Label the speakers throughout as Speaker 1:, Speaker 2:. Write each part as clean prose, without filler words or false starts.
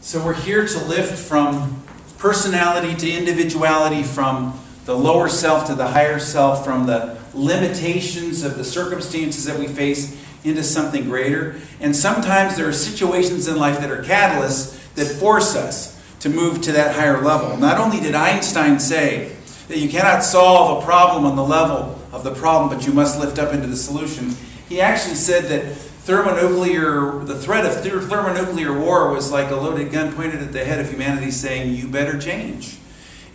Speaker 1: So we're here to lift from personality to individuality, from the lower self to the higher self, from the limitations of the circumstances that we face into something greater. And sometimes there are situations in life that are catalysts that force us to move to that higher level. Not only did Einstein say that you cannot solve a problem on the level of the problem, but you must lift up into the solution, he actually said that the threat of thermonuclear war was like a loaded gun pointed at the head of humanity saying, you better change.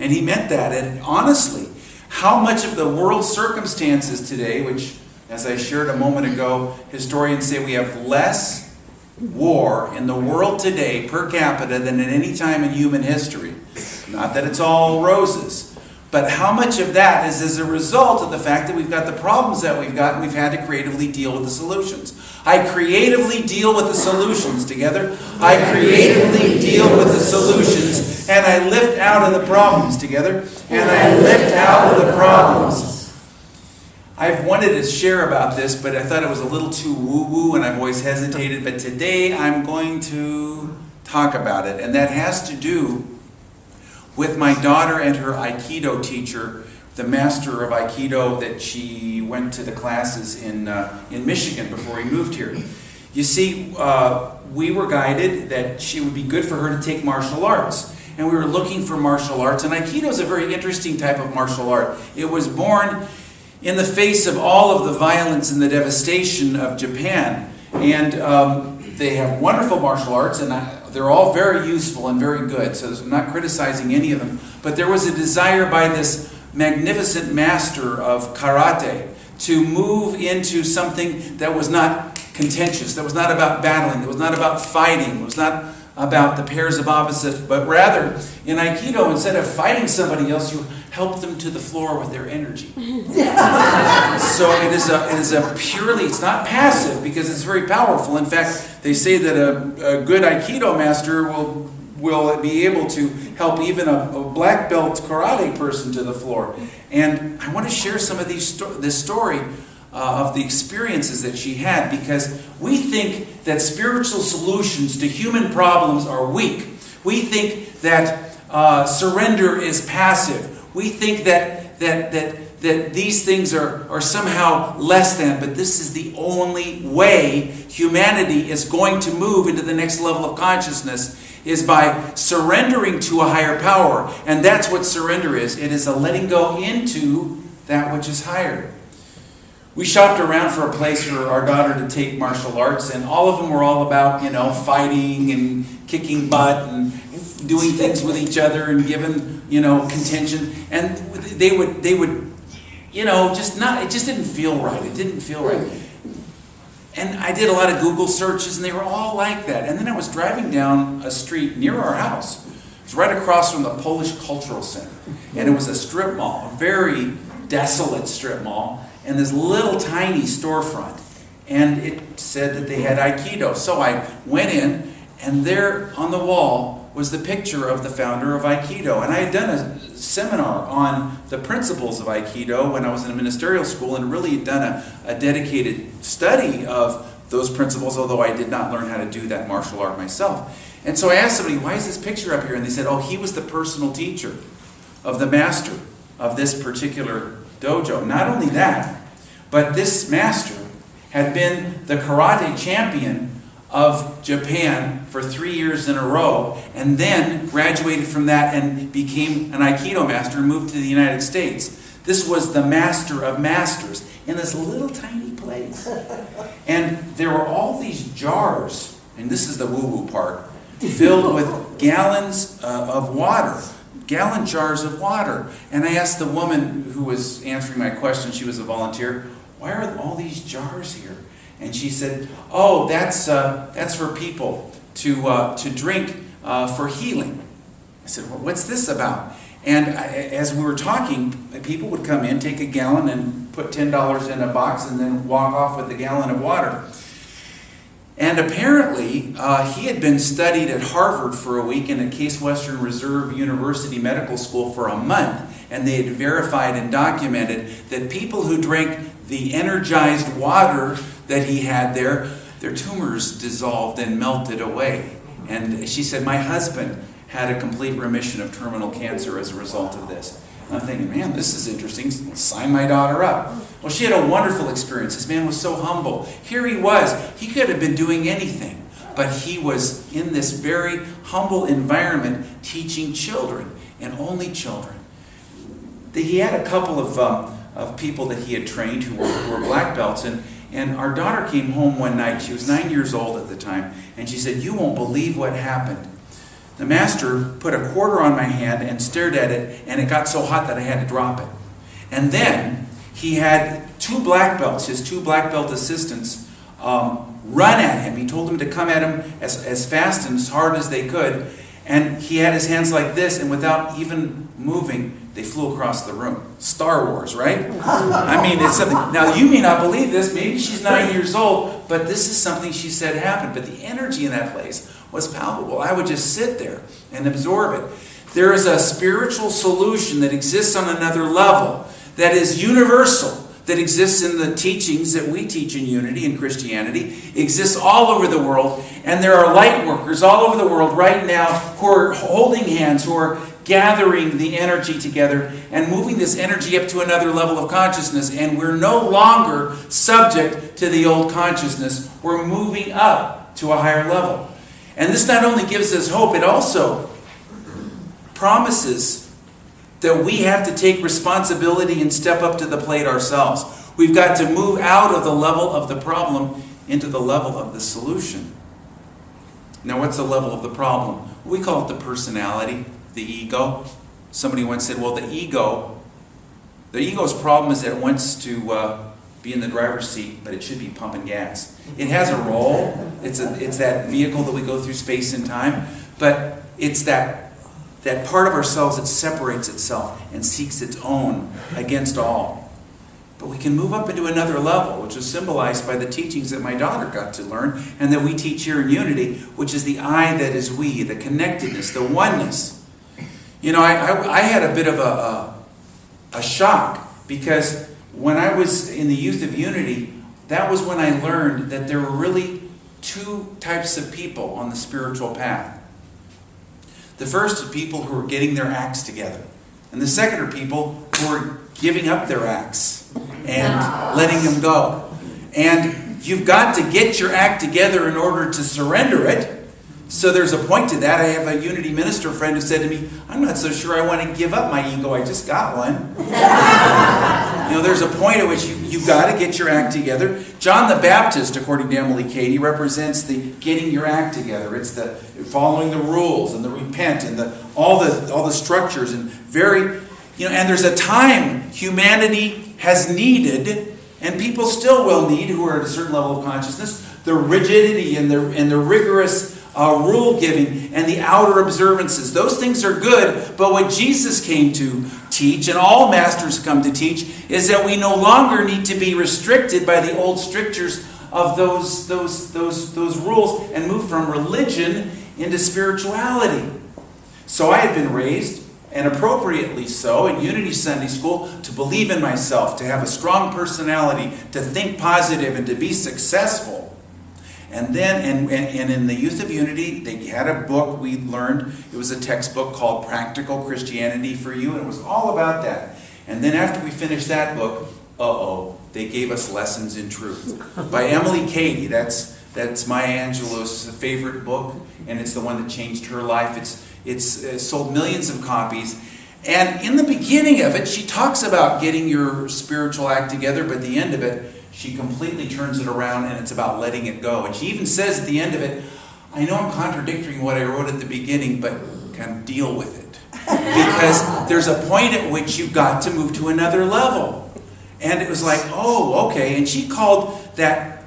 Speaker 1: And he meant that. And honestly, how much of the world's circumstances today, which, as I shared a moment ago, historians say we have less war in the world today per capita than at any time in human history. Not that it's all roses. But how much of that is as a result of the fact that we've got the problems that we've got and we've had to creatively deal with the solutions. I creatively deal with the solutions together. I creatively deal with the solutions and I lift out of the problems together. And I lift out of the problems. I've wanted to share about this, but I thought it was a little too woo-woo and I've always hesitated. But today I'm going to talk about it. And that has to do with my daughter and her Aikido teacher, the master of Aikido that she went to the classes in Michigan before we moved here. You see, we were guided that she would be good for her to take martial arts. And we were looking for martial arts. And Aikido is a very interesting type of martial art. It was born in the face of all of the violence and the devastation of Japan. And they have wonderful martial arts, and they're all very useful and very good, so I'm not criticizing any of them. But there was a desire by this magnificent master of karate to move into something that was not contentious, that was not about battling, that was not about fighting, it was not about the pairs of opposites, but rather, in Aikido, instead of fighting somebody else, you help them to the floor with their energy. So it is a purely, it's not passive because it's very powerful. In fact, they say that a good Aikido master will be able to help even a black belt karate person to the floor. And I want to share some of this story of the experiences that she had, because we think that spiritual solutions to human problems are weak. We think that surrender is passive. We think that these things are somehow less than, but this is the only way humanity is going to move into the next level of consciousness, is by surrendering to a higher power. And that's what surrender is. It is a letting go into that which is higher. We shopped around for a place for our daughter to take martial arts, and all of them were all about, fighting and kicking butt and doing things with each other and giving, contention. And they would, it just didn't feel right. It didn't feel right. And I did a lot of Google searches, and they were all like that. And then I was driving down a street near our house. It was right across from the Polish Cultural Center. And it was a strip mall, a very desolate strip mall, and this little tiny storefront. And it said that they had Aikido. So I went in, and there on the wall was the picture of the founder of Aikido. And I had done a seminar on the principles of Aikido when I was in a ministerial school, and really had done a dedicated study of those principles, although I did not learn how to do that martial art myself. And so I asked somebody, why is this picture up here? And they said, oh, he was the personal teacher of the master of this particular dojo. Not only that, but this master had been the karate champion of Japan for 3 years in a row, and then graduated from that and became an Aikido master and moved to the United States. This was the master of masters in this little tiny place. And there were all these jars, and this is the woo-woo part, filled with gallons of water. Gallon jars of water. And I asked the woman who was answering my question, she was a volunteer, why are all these jars here? And she said, oh, that's for people to drink for healing. I said, well, what's this about? And as we were talking, people would come in, take a gallon and put $10 in a box and then walk off with a gallon of water. And apparently, he had been studied at Harvard for a week and at Case Western Reserve University Medical School for a month. And they had verified and documented that people who drank the energized water that he had there, their tumors dissolved and melted away. And she said, my husband had a complete remission of terminal cancer as a result of this. And I'm thinking, man, this is interesting. Sign my daughter up. Well, she had a wonderful experience. This man was so humble. Here he was. He could have been doing anything. But he was in this very humble environment teaching children, and only children. He had a couple of people that he had trained who were black belts, and our daughter came home one night. She was 9 years old at the time, and she said, you won't believe what happened. The master put a quarter on my hand and stared at it, and it got so hot that I had to drop it. And then he had two black belts, his two black belt assistants, run at him. He told them to come at him as fast and as hard as they could. And he had his hands like this, and without even moving, they flew across the room. Star Wars, right? I mean, it's something. Now, you may not believe this. Maybe she's 9 years old, but this is something she said happened. But the energy in that place was palpable. I would just sit there and absorb it. There is a spiritual solution that exists on another level that is universal, that exists in the teachings that we teach in Unity and Christianity, exists all over the world, and there are light workers all over the world right now who are holding hands, who are gathering the energy together and moving this energy up to another level of consciousness, and we're no longer subject to the old consciousness. We're moving up to a higher level. And this not only gives us hope, it also promises that we have to take responsibility and step up to the plate ourselves. We've got to move out of the level of the problem into the level of the solution. Now, what's the level of the problem? We call it the personality, the ego. Somebody once said, well, the ego's problem is that it wants to be in the driver's seat, but it should be pumping gas. It has a role. It's that vehicle that we go through space and time, but it's that part of ourselves that separates itself and seeks its own against all. But we can move up into another level, which is symbolized by the teachings that my daughter got to learn and that we teach here in Unity, which is the I that is we, the connectedness, the oneness. You know, I had a bit of a shock, because when I was in the youth of Unity, that was when I learned that there were really two types of people on the spiritual path. The first are people who are getting their acts together. And the second are people who are giving up their acts and letting them go. And you've got to get your act together in order to surrender it. So there's a point to that. I have a Unity minister friend who said to me, I'm not so sure I want to give up my ego. I just got one. You know, there's a point at which you've got to get your act together. John the Baptist, according to Emily Cady, represents the getting your act together. It's the following the rules and the repent and all the structures and and there's a time humanity has needed, and people still will need, who are at a certain level of consciousness, the rigidity and the rigorous rule giving and the outer observances. Those things are good, but what Jesus came to teach, and all masters come to teach, is that we no longer need to be restricted by the old strictures of those rules and move from religion into spirituality. So I had been raised, and appropriately so, in Unity Sunday School, to believe in myself, to have a strong personality, to think positive, and to be successful. And then, and in the Youth of Unity, they had a book we learned. It was a textbook called Practical Christianity for You, and it was all about that. And then after we finished that book, they gave us Lessons in Truth by Emily Cady. That's Maya Angelou's favorite book, and it's the one that changed her life. It's sold millions of copies. And in the beginning of it, she talks about getting your spiritual act together, but at the end of it, she completely turns it around, and it's about letting it go. And she even says at the end of it, I know I'm contradicting what I wrote at the beginning, but kind of deal with it. Because there's a point at which you've got to move to another level. And it was like, oh, okay. And she called that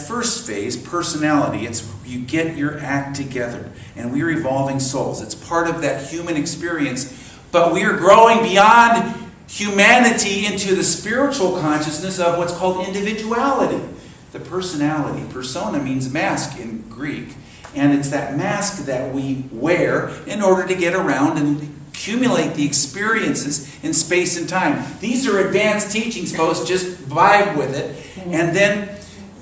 Speaker 1: first phase personality. It's you get your act together. And we are evolving souls. It's part of that human experience. But we are growing beyond humanity into the spiritual consciousness of what's called individuality. The personality. Persona means mask in Greek. And it's that mask that we wear in order to get around and accumulate the experiences in space and time. These are advanced teachings, folks. Just vibe with it. And then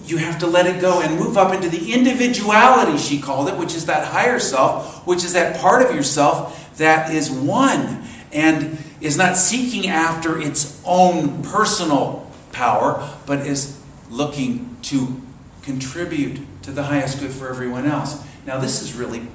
Speaker 1: you have to let it go and move up into the individuality, she called it, which is that higher self, which is that part of yourself that is one and is not seeking after its own personal power, but is looking to contribute to the highest good for everyone else. Now this is really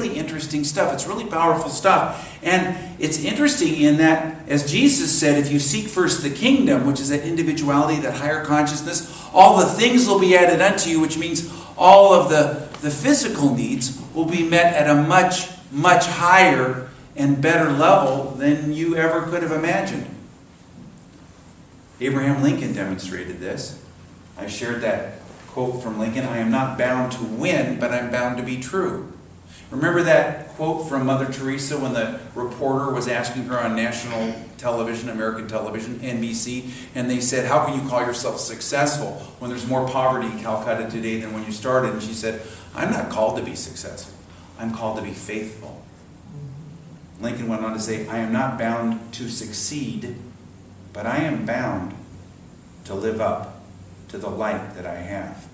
Speaker 1: interesting stuff. It's really powerful stuff. And it's interesting in that, as Jesus said, if you seek first the kingdom, which is that individuality, that higher consciousness, all the things will be added unto you, which means all of the physical needs will be met at a much, much higher and better level than you ever could have imagined. Abraham Lincoln demonstrated this. I shared that quote from Lincoln, "I am not bound to win, but I'm bound to be true." Remember that quote from Mother Teresa when the reporter was asking her on national television, American television, NBC, and they said, "How can you call yourself successful when there's more poverty in Calcutta today than when you started?" And she said, "I'm not called to be successful. I'm called to be faithful." Lincoln went on to say, "I am not bound to succeed, but I am bound to live up to the light that I have."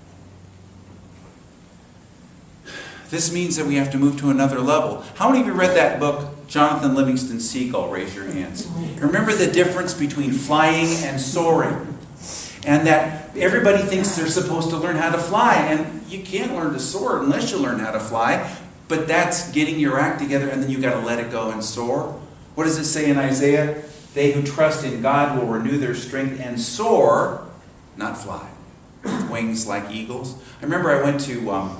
Speaker 1: This means that we have to move to another level. How many of you read that book, Jonathan Livingston Seagull? Raise your hands. Remember the difference between flying and soaring. And that everybody thinks they're supposed to learn how to fly. And you can't learn to soar unless you learn how to fly. But that's getting your act together, and then you've got to let it go and soar. What does it say in Isaiah? They who trust in God will renew their strength and soar, not fly, with wings like eagles. I remember I went to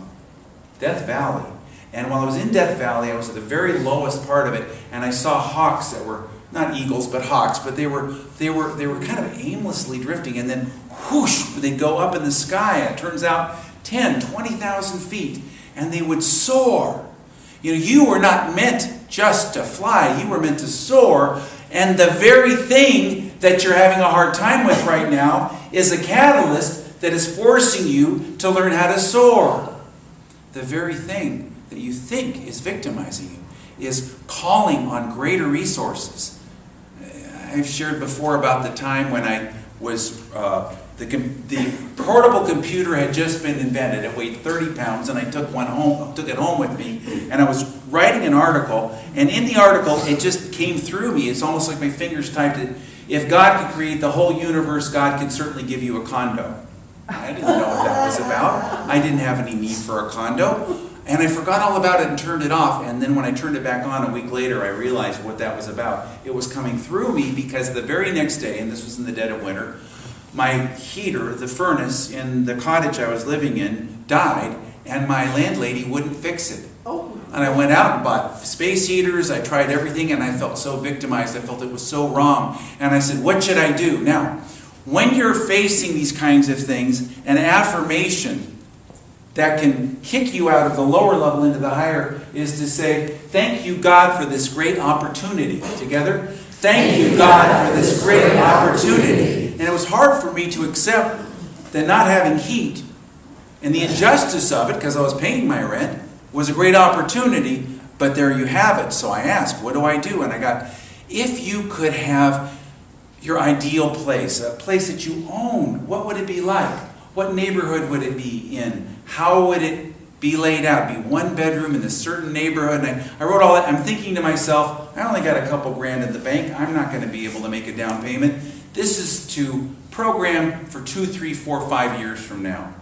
Speaker 1: Death Valley, and while I was in Death Valley, I was at the very lowest part of it, and I saw hawks that were not eagles but hawks, but they were kind of aimlessly drifting, and then whoosh, they'd go up in the sky. It turns out 10, 20,000 feet, and they would soar. You were not meant just to fly; you were meant to soar. And the very thing that you're having a hard time with right now is a catalyst that is forcing you to learn how to soar. The very thing that you think is victimizing you is calling on greater resources. I've shared before about the time when I was, the portable computer had just been invented. It weighed 30 pounds, and I took it home with me, and I was writing an article, and in the article, it just came through me. It's almost like my fingers typed it. If God could create the whole universe, God could certainly give you a condo. I didn't know what that was about. I didn't have any need for a condo. And I forgot all about it and turned it off. And then when I turned it back on a week later, I realized what that was about. It was coming through me because the very next day, and this was in the dead of winter, my heater, the furnace in the cottage I was living in, died, and my landlady wouldn't fix it. And I went out and bought space heaters. I tried everything, and I felt so victimized. I felt it was so wrong. And I said, what should I do? Now, when you're facing these kinds of things, an affirmation that can kick you out of the lower level into the higher is to say, thank you, God, for this great opportunity. Together? Thank you, God, for this great opportunity. And it was hard for me to accept that not having heat and the injustice of it, because I was paying my rent, was a great opportunity, but there you have it. So I asked, what do I do? And I got, if you could have your ideal place, a place that you own, what would it be like? What neighborhood would it be in? How would it be laid out? Be one bedroom in a certain neighborhood? And I wrote all that. I'm thinking to myself, I only got a couple grand in the bank. I'm not going to be able to make a down payment. This is to program for 2, 3, 4, 5 years from now.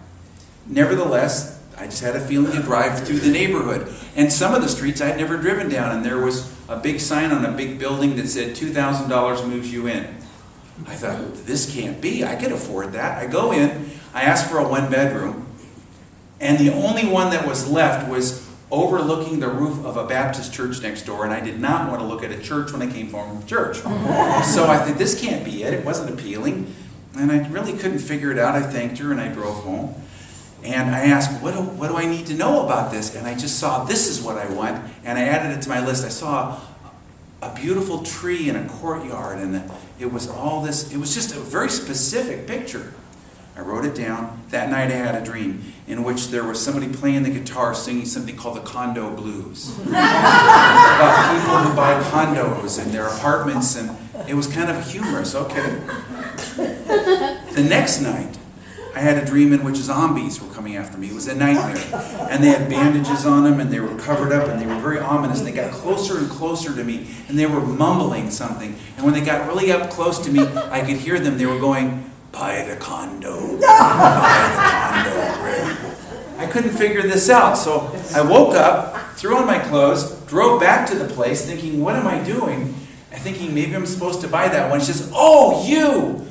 Speaker 1: Nevertheless, I just had a feeling to drive through the neighborhood. And some of the streets I had never driven down, and there was a big sign on a big building that said $2,000 moves you in. I thought, this can't be. I could afford that. I go in, I ask for a 1-bedroom, and the only one that was left was overlooking the roof of a Baptist church next door, and I did not want to look at a church when I came home from church. So I thought, this can't be it. It wasn't appealing, and I really couldn't figure it out. I thanked her, and I drove home. And I asked, what do I need to know about this? And I just saw, this is what I want. And I added it to my list. I saw a beautiful tree in a courtyard. And it was all this, it was just a very specific picture. I wrote it down. That night I had a dream in which there was somebody playing the guitar singing something called the condo blues. About people who buy condos in their apartments. And it was kind of humorous. Okay. The next night, I had a dream in which zombies were coming after me. It was a nightmare. And they had bandages on them, and they were covered up, and they were very ominous. And they got closer and closer to me, and they were mumbling something. And when they got really up close to me, I could hear them. They were going, "Buy the condo. Buy the condo, Greg." I couldn't figure this out, so I woke up, threw on my clothes, drove back to the place, thinking, what am I doing? And thinking, maybe I'm supposed to buy that one. She says, "Oh, you!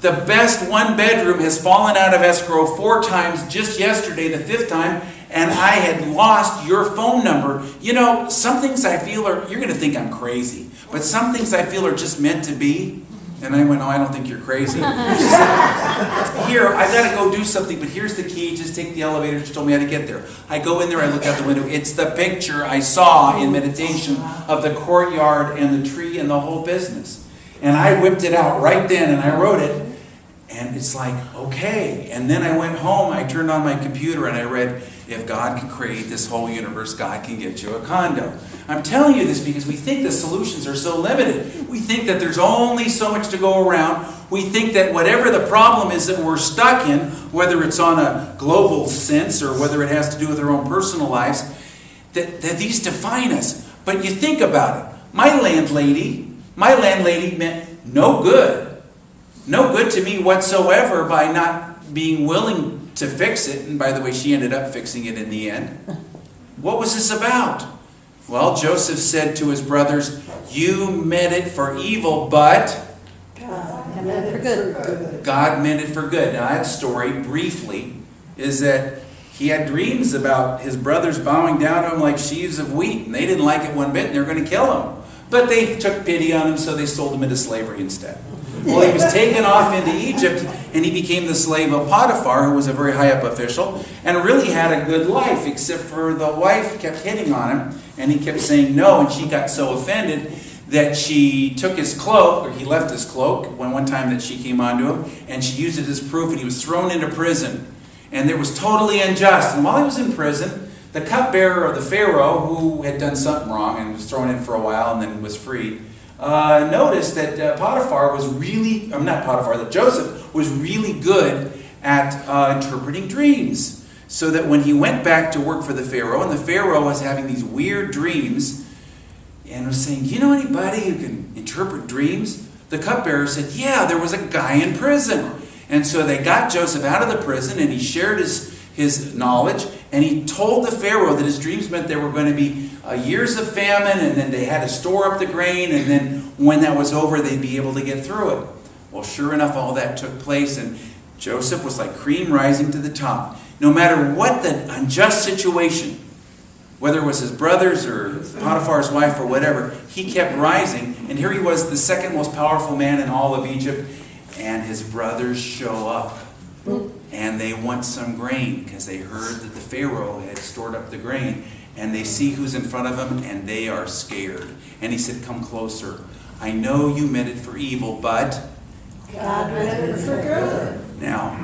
Speaker 1: The best one bedroom has fallen out of escrow 4 times just yesterday, the 5th time, and I had lost your phone number. You know, some things I feel are, you're going to think I'm crazy, but some things I feel are just meant to be." And I went, "Oh, I don't think you're crazy." She said, "Here, I've got to go do something, but here's the key. Just take the elevator." She told me how to get there. I go in there, I look out the window. It's the picture I saw in meditation of the courtyard and the tree and the whole business. And I whipped it out right then, and I wrote it. And it's like, okay. And then I went home, I turned on my computer, and I read, if God can create this whole universe, God can get you a condo. I'm telling you this because we think the solutions are so limited. We think that there's only so much to go around. We think that whatever the problem is that we're stuck in, whether it's on a global sense or whether it has to do with our own personal lives, that these define us. But you think about it. My landlady meant no good. No good to me whatsoever by not being willing to fix it. And by the way, she ended up fixing it in the end. What was this about? Well, Joseph said to his brothers, "You meant it for evil, but
Speaker 2: God meant it for good."
Speaker 1: God meant it for good." Now that story, briefly, is that he had dreams about his brothers bowing down to him like sheaves of wheat. And they didn't like it one bit, and they were going to kill him. But they took pity on him, so they sold him into slavery instead. Well, he was taken off into Egypt, and he became the slave of Potiphar, who was a very high-up official, and really had a good life, except for the wife kept hitting on him, and he kept saying no, and she got so offended that she took his cloak, or he left his cloak, one time that she came onto him, and she used it as proof, and he was thrown into prison. And it was totally unjust. And while he was in prison, the cupbearer of the Pharaoh, who had done something wrong and was thrown in for a while and then was freed, noticed that that Joseph was really good at interpreting dreams. So that when he went back to work for the Pharaoh, and the Pharaoh was having these weird dreams, and was saying, "You know anybody who can interpret dreams?" The cupbearer said, "Yeah, there was a guy in prison." And so they got Joseph out of the prison, and he shared his knowledge, and he told the Pharaoh that his dreams meant there were going to be years of famine, and then they had to store up the grain, and then when that was over, they'd be able to get through it. Well, sure enough, all that took place, and Joseph was like cream rising to the top. No matter what the unjust situation, whether it was his brothers or Potiphar's wife or whatever, he kept rising, and here he was, the second most powerful man in all of Egypt, and his brothers show up. And they want some grain because they heard that the Pharaoh had stored up the grain. And they see who's in front of them, and they are scared. And he said, "Come closer. I know you meant it for evil, but
Speaker 2: God meant it for good."
Speaker 1: Now,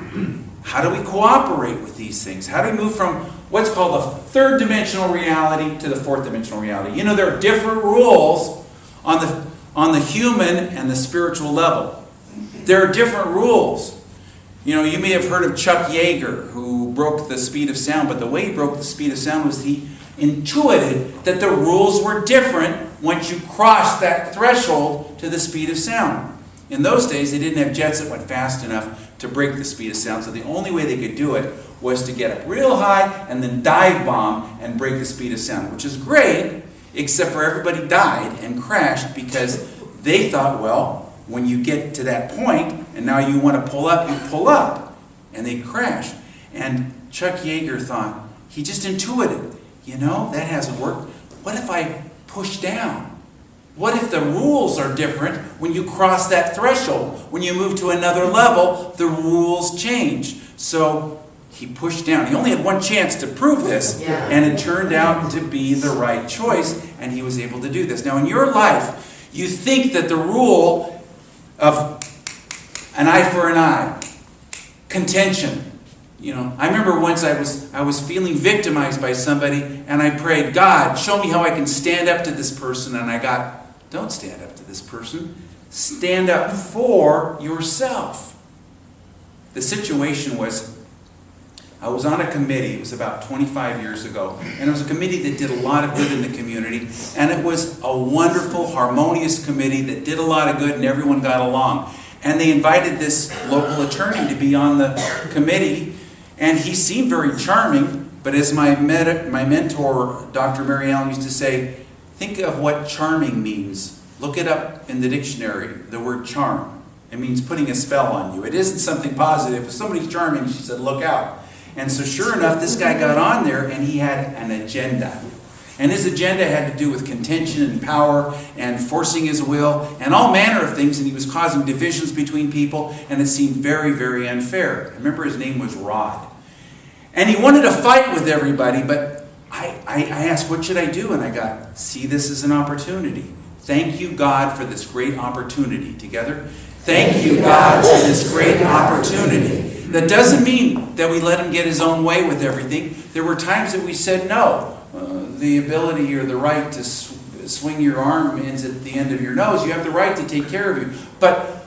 Speaker 1: how do we cooperate with these things? How do we move from what's called the third dimensional reality to the fourth dimensional reality? You know, there are different rules on the human and the spiritual level. There are different rules. You know, you may have heard of Chuck Yeager, who broke the speed of sound, but the way he broke the speed of sound was he intuited that the rules were different once you crossed that threshold to the speed of sound. In those days, they didn't have jets that went fast enough to break the speed of sound, so the only way they could do it was to get up real high and then dive bomb and break the speed of sound, which is great, except for everybody died and crashed because they thought, well, when you get to that point and now you want to pull up, you pull up, and they crashed. And Chuck Yeager thought, he just intuited, you know, that hasn't worked. What if I push down? What if the rules are different when you cross that threshold? When you move to another level, the rules change. So he pushed down. He only had one chance to prove this, and it turned out to be the right choice, and he was able to do this. Now, in your life, you think that the rule of an eye for an eye, contention. You know, I remember once I was feeling victimized by somebody, and I prayed, "God, show me how I can stand up to this person." And I got, don't stand up to this person. Stand up for yourself. The situation was I was on a committee, it was about 25 years ago, and it was a committee that did a lot of good in the community, and it was a wonderful, harmonious committee that did a lot of good and everyone got along. And they invited this local attorney to be on the committee, and he seemed very charming, but as my mentor, Dr. Mary Allen, used to say, think of what charming means. Look it up in the dictionary, the word charm. It means putting a spell on you. It isn't something positive. If somebody's charming, she said, look out. And so sure enough, this guy got on there and he had an agenda. And his agenda had to do with contention and power and forcing his will and all manner of things, and he was causing divisions between people, and it seemed very, very unfair. I remember his name was Rod. And he wanted to fight with everybody, but I asked, what should I do? And I got, see this as an opportunity. Thank you, God, for this great opportunity. Together? Thank you, God, for this great opportunity. That doesn't mean that we let him get his own way with everything. There were times that we said no. The ability or the right to swing your arm ends at the end of your nose. You have the right to take care of you. But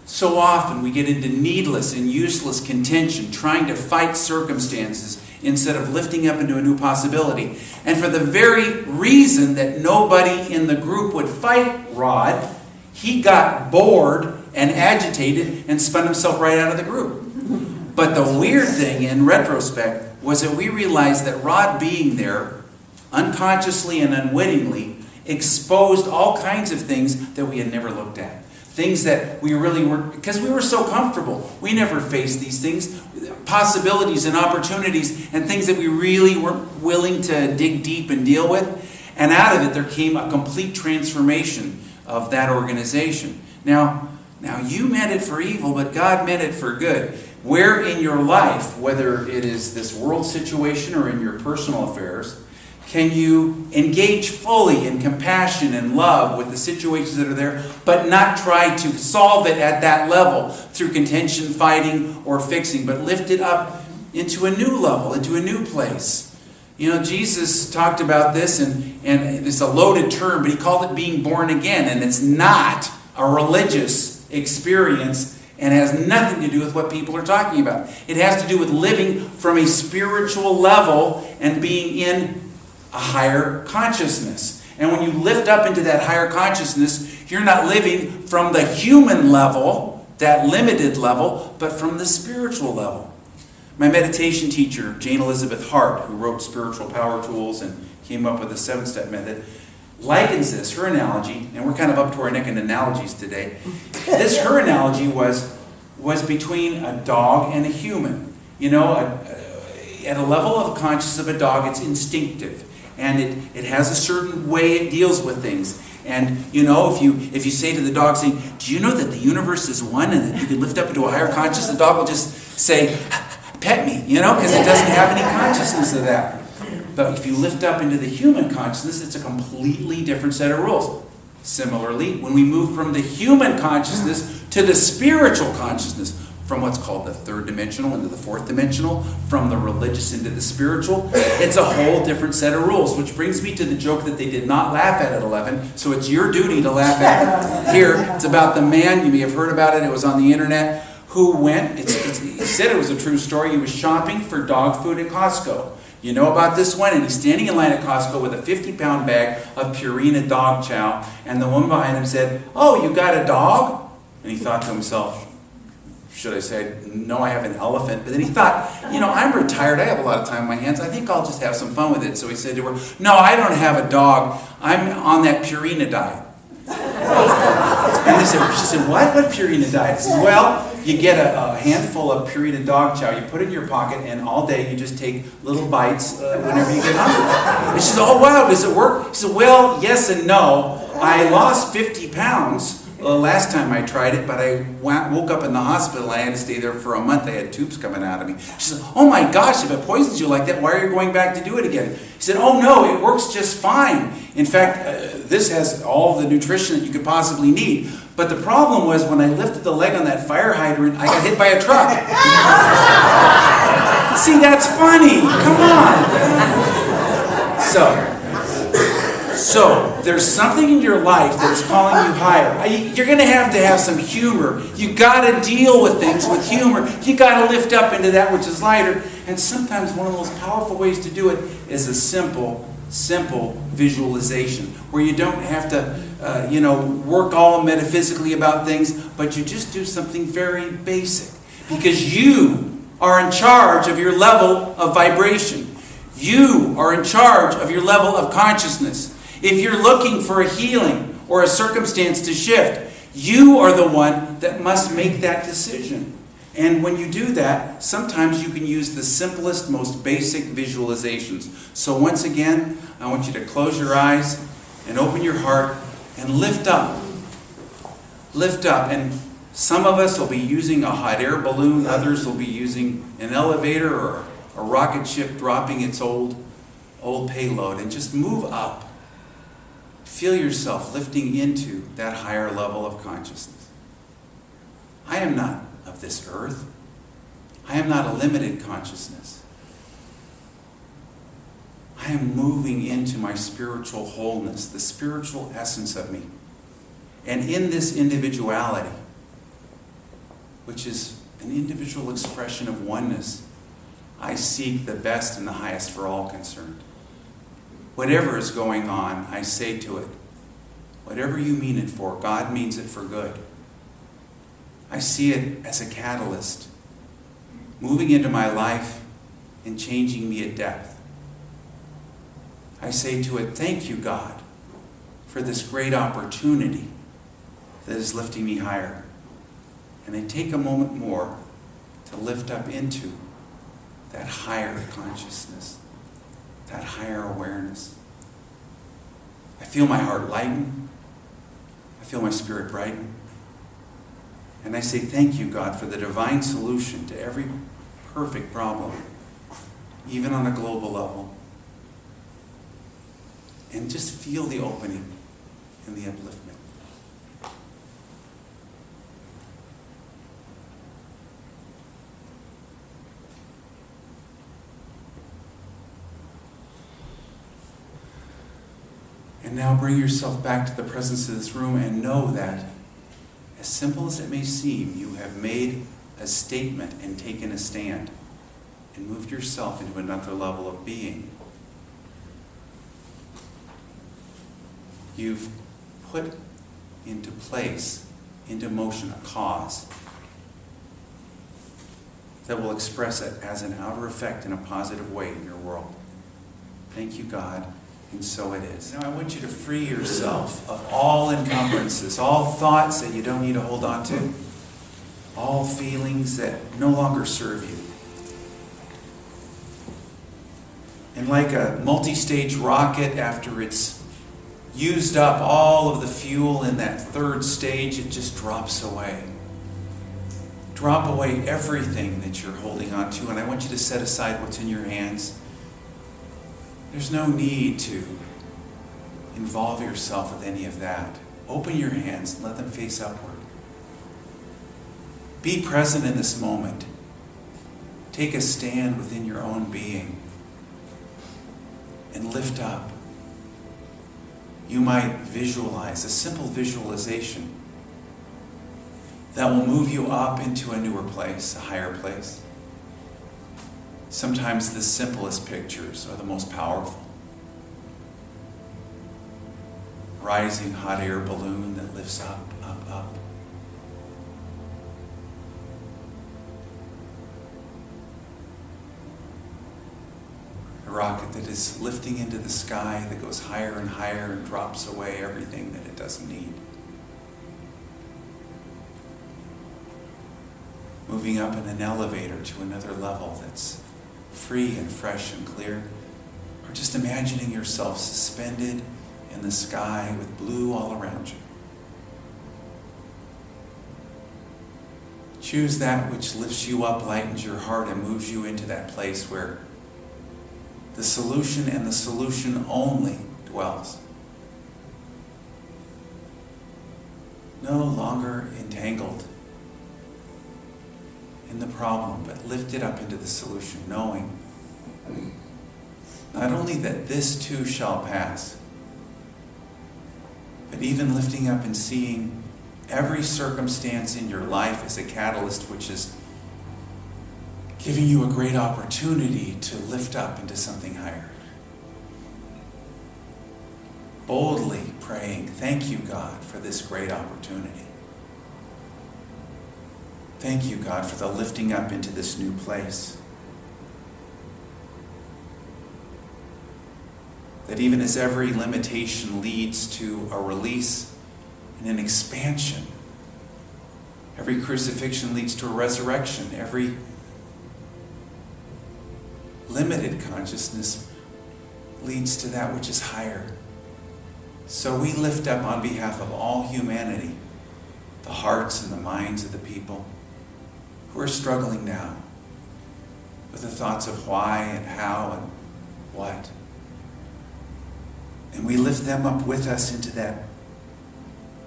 Speaker 1: so often we get into needless and useless contention, trying to fight circumstances instead of lifting up into a new possibility. And for the very reason that nobody in the group would fight Rod, he got bored and agitated and spun himself right out of the group. But the weird thing in retrospect was that we realized that Rod being there, unconsciously and unwittingly, exposed all kinds of things that we had never looked at. Things that we really weren't, because we were so comfortable. We never faced these things, possibilities and opportunities and things that we really weren't willing to dig deep and deal with. And out of it there came a complete transformation of that organization. Now you meant it for evil, but God meant it for good. Where in your life, whether it is this world situation or in your personal affairs, can you engage fully in compassion and love with the situations that are there, but not try to solve it at that level through contention, fighting, or fixing, but lift it up into a new level, into a new place? You know, Jesus talked about this, and it's a loaded term, but he called it being born again, and it's not a religious experience and has nothing to do with what people are talking about. It has to do with living from a spiritual level and being in a higher consciousness. And when you lift up into that higher consciousness, you're not living from the human level, that limited level, but from the spiritual level. My meditation teacher, Jane Elizabeth Hart, who wrote Spiritual Power Tools and came up with the 7-step method, likens this, her analogy, and we're kind of up to our neck in analogies today. Her analogy was between a dog and a human. You know, at a level of consciousness of a dog, it's instinctive. And it has a certain way it deals with things. And, you know, if you say to the dog, saying, do you know that the universe is one and that you can lift up into a higher consciousness? The dog will just say, pet me, you know, because it doesn't have any consciousness of that. But if you lift up into the human consciousness, it's a completely different set of rules. Similarly, when we move from the human consciousness to the spiritual consciousness, from what's called the 3rd dimensional into the 4th dimensional, from the religious into the spiritual, it's a whole different set of rules, which brings me to the joke that they did not laugh at 11, so it's your duty to laugh at it here. It's about the man, you may have heard about it, it was on the internet, who went, he said it was a true story, he was shopping for dog food at Costco. You know about this one? And he's standing in line at Costco with a 50-pound bag of Purina dog chow. And the woman behind him said, oh, you got a dog? And he thought to himself, should I say, no, I have an elephant. But then he thought, you know, I'm retired. I have a lot of time on my hands. I think I'll just have some fun with it. So he said to her, no, I don't have a dog. I'm on that Purina diet. And she said, what? What Purina diet? He said, well, you get a handful of Purina dog chow, you put it in your pocket, and all day you just take little bites whenever you get hungry. And she said, oh wow, does it work? He said, well, yes and no. I lost 50 pounds last time I tried it, but I woke up in the hospital and I had to stay there for a month. I had tubes coming out of me. She said, oh my gosh, if it poisons you like that, why are you going back to do it again? He said, oh no, it works just fine. In fact, this has all the nutrition that you could possibly need. But the problem was when I lifted the leg on that fire hydrant, I got hit by a truck. See, that's funny. Come on. So there's something in your life that is calling you higher. You're going to have some humor. You got to deal with things with humor. You got to lift up into that which is lighter. And sometimes one of the most powerful ways to do it is a simple visualization where you don't have to, work all metaphysically about things, but you just do something very basic. Because you are in charge of your level of vibration. You are in charge of your level of consciousness. If you're looking for a healing or a circumstance to shift, you are the one that must make that decision. And when you do that, sometimes you can use the simplest, most basic visualizations. So once again, I want you to close your eyes and open your heart and lift up. Lift up. And some of us will be using a hot air balloon. Others will be using an elevator or a rocket ship dropping its old payload. And just move up. Feel yourself lifting into that higher level of consciousness. I am not of this earth. I am not a limited consciousness. I am moving into my spiritual wholeness, the spiritual essence of me. And in this individuality, which is an individual expression of oneness, I seek the best and the highest for all concerned. Whatever is going on, I say to it, whatever you mean it for, God means it for good. I see it as a catalyst, moving into my life and changing me at depth. I say to it, thank you, God, for this great opportunity that is lifting me higher. And I take a moment more to lift up into that higher consciousness, that higher awareness. I feel my heart lighten. I feel my spirit brighten. And I say, thank you, God, for the divine solution to every perfect problem, even on a global level. And just feel the opening and the upliftment. And now bring yourself back to the presence of this room and know that, as simple as it may seem, you have made a statement and taken a stand and moved yourself into another level of being. You've put into place, into motion, a cause that will express it as an outer effect in a positive way in your world. Thank you, God. And so it is. Now I want you to free yourself of all encumbrances, all thoughts that you don't need to hold on to, all feelings that no longer serve you. And like a multi-stage rocket, after it's used up all of the fuel in that third stage, it just drops away. Drop away everything that you're holding on to, and I want you to set aside what's in your hands. There's no need to involve yourself with any of that. Open your hands and let them face upward. Be present in this moment. Take a stand within your own being and lift up. You might visualize, a simple visualization that will move you up into a newer place, a higher place. Sometimes the simplest pictures are the most powerful. Rising hot air balloon that lifts up, up, up. A rocket that is lifting into the sky, that goes higher and higher and drops away everything that it doesn't need. Moving up in an elevator to another level that's free and fresh and clear, or just imagining yourself suspended in the sky with blue all around you. Choose that which lifts you up, lightens your heart, and moves you into that place where the solution and the solution only dwells. No longer entangled in the problem, but lift it up into the solution, knowing not only that this too shall pass, but even lifting up and seeing every circumstance in your life as a catalyst which is giving you a great opportunity to lift up into something higher. Boldly praying, thank you, God, for this great opportunity. Thank you, God, for the lifting up into this new place. That even as every limitation leads to a release and an expansion, every crucifixion leads to a resurrection, every limited consciousness leads to that which is higher. So we lift up on behalf of all humanity the hearts and the minds of the people who are struggling now with the thoughts of why and how and what. And we lift them up with us into that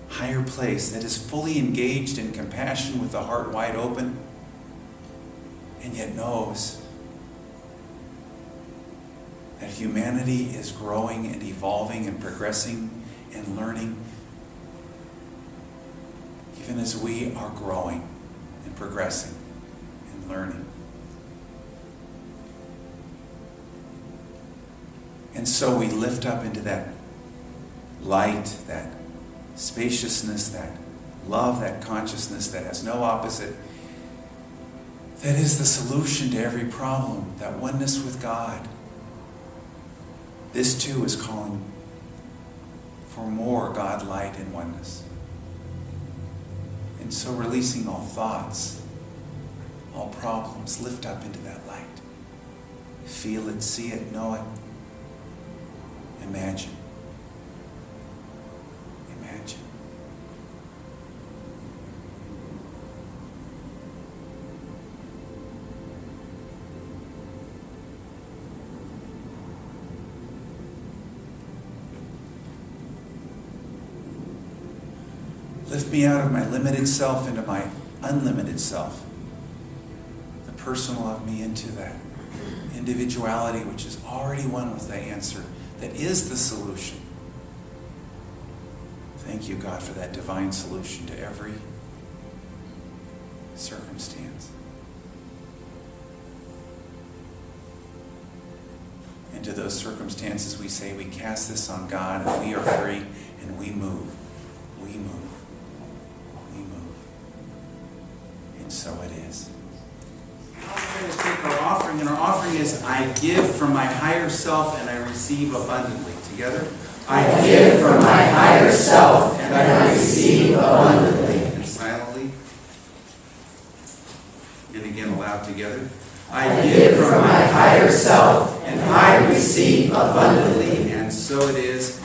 Speaker 1: higher place that is fully engaged in compassion with the heart wide open, and yet knows that humanity is growing and evolving and progressing and learning, even as we are growing and progressing and learning. And so we lift up into that light, that spaciousness, that love, that consciousness that has no opposite, that is the solution to every problem, that oneness with God. This too is calling for more God light and oneness. And so releasing all thoughts, all problems, lift up into that light. Feel it, see it, know it. Imagine. Imagine. Lift me out of my limited self into my unlimited self. The personal of me into that individuality which is already one with the answer, that is the solution. Thank you, God, for that divine solution to every circumstance. And to those circumstances we say we cast this on God and we are free and we move. We move. We move. And so it is. Now we're going to take our offering, and our offering is, I give from my higher self and I receive abundantly. Together?
Speaker 2: I give from my higher self and I receive abundantly.
Speaker 1: And silently. And again aloud together.
Speaker 2: I give from my higher self and I receive abundantly.
Speaker 1: And so it is.